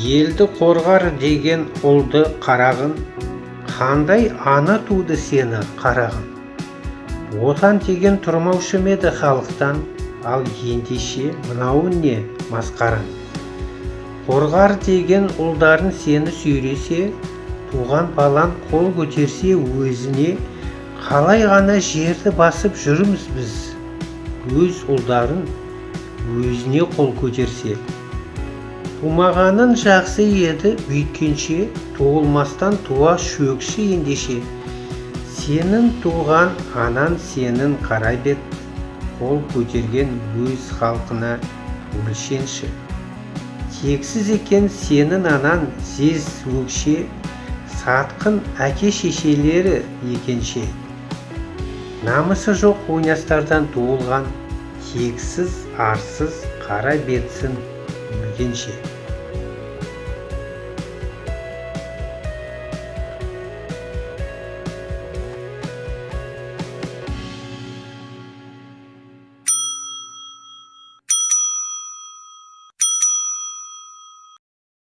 Елді қорғар деген ұлды қарағын, қандай ана туды сені қарағын. Отан деген тұрмаушы ма еді халықтан, ал ендеше мынауын не масқараң. Қорғар деген ұлдарын сені сүйресе, туған балан қол көтерсе өзіне, қалай ғана жерді басып жүрміз біз, өз ұлдарын өзіне қол көтерсе. Тумағанын жақсы еді бүйткенше, туылмастан туа шөкші ендеше. Сенің туған анан сенің қара бет, қол көтерген өз халқына өлшенші. Тексіз екен сенің анан зез өкше, сатқын әке-шешелері екенше. Намысы жоқ ойнастардан туылған, тексіз арсыз қара бетсін өлгенше.